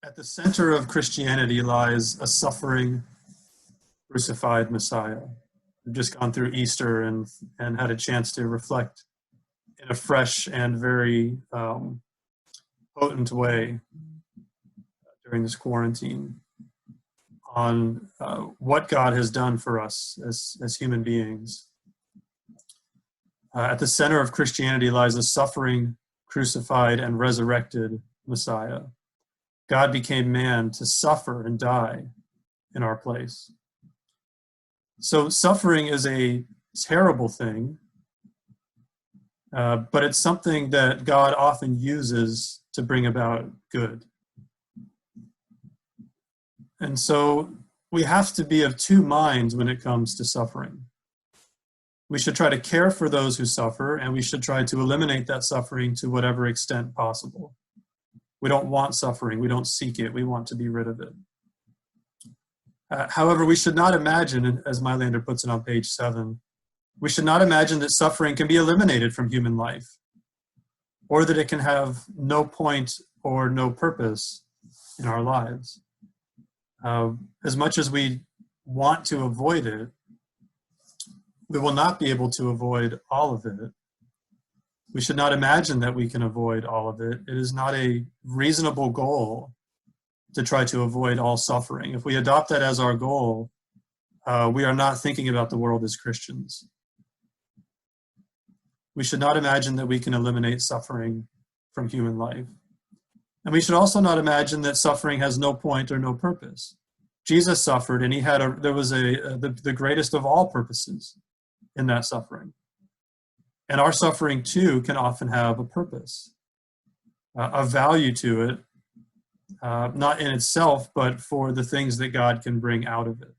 At the center of Christianity lies a suffering, crucified Messiah. We've just gone through Easter and had a chance to reflect in a fresh and very potent way during this quarantine on what God has done for us as human beings. At the center of Christianity lies a suffering, crucified, and resurrected Messiah. God became man to suffer and die in our place. So suffering is a terrible thing, but it's something that God often uses to bring about good. And so we have to be of two minds when it comes to suffering. We should try to care for those who suffer, and we should try to eliminate that suffering to whatever extent possible. We don't want suffering. We don't seek it. We want to be rid of it. However, we should not imagine, as Mailander puts it on page 7, we should not imagine that suffering can be eliminated from human life, or that it can have no point or no purpose in our lives. As much as we want to avoid it, we will not be able to avoid all of it. We should not imagine that we can avoid all of it. It is not a reasonable goal to try to avoid all suffering. If we adopt that as our goal, we are not thinking about the world as Christians. We should not imagine that we can eliminate suffering from human life. And we should also not imagine that suffering has no point or no purpose. Jesus suffered, and there was the greatest of all purposes in that suffering. And our suffering, too, can often have a purpose, a value to it, not in itself, but for the things that God can bring out of it.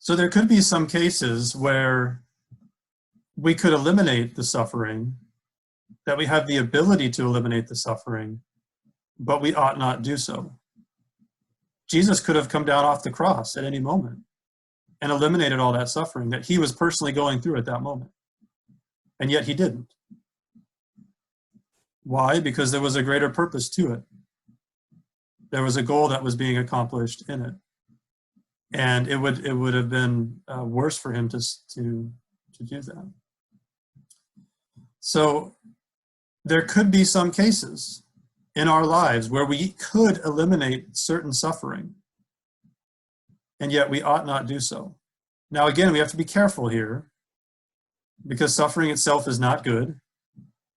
So there could be some cases where we could eliminate the suffering, that we have the ability to eliminate the suffering, but we ought not do so. Jesus could have come down off the cross at any moment and eliminated all that suffering that he was personally going through at that moment. And yet he didn't. Why? Because there was a greater purpose to it. There was a goal that was being accomplished in it. And it would have been worse for him to do that. So there could be some cases in our lives where we could eliminate certain suffering, and yet we ought not do so. Now, again, we have to be careful here, because suffering itself is not good.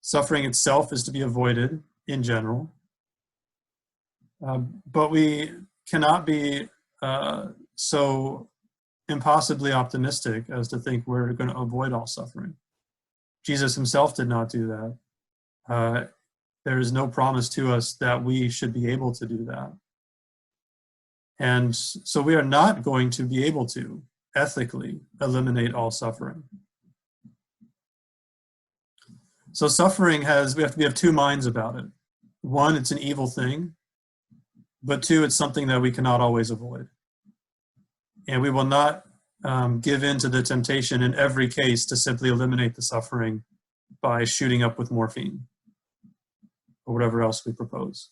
Suffering itself is to be avoided in general. But we cannot be so impossibly optimistic as to think we're going to avoid all suffering. Jesus himself did not do that. There is no promise to us that we should be able to do that. And so we are not going to be able to ethically eliminate all suffering. So suffering we have to be of two minds about it. One, it's an evil thing, but two, it's something that we cannot always avoid. And we will not give in to the temptation in every case to simply eliminate the suffering by shooting up with morphine or whatever else we propose.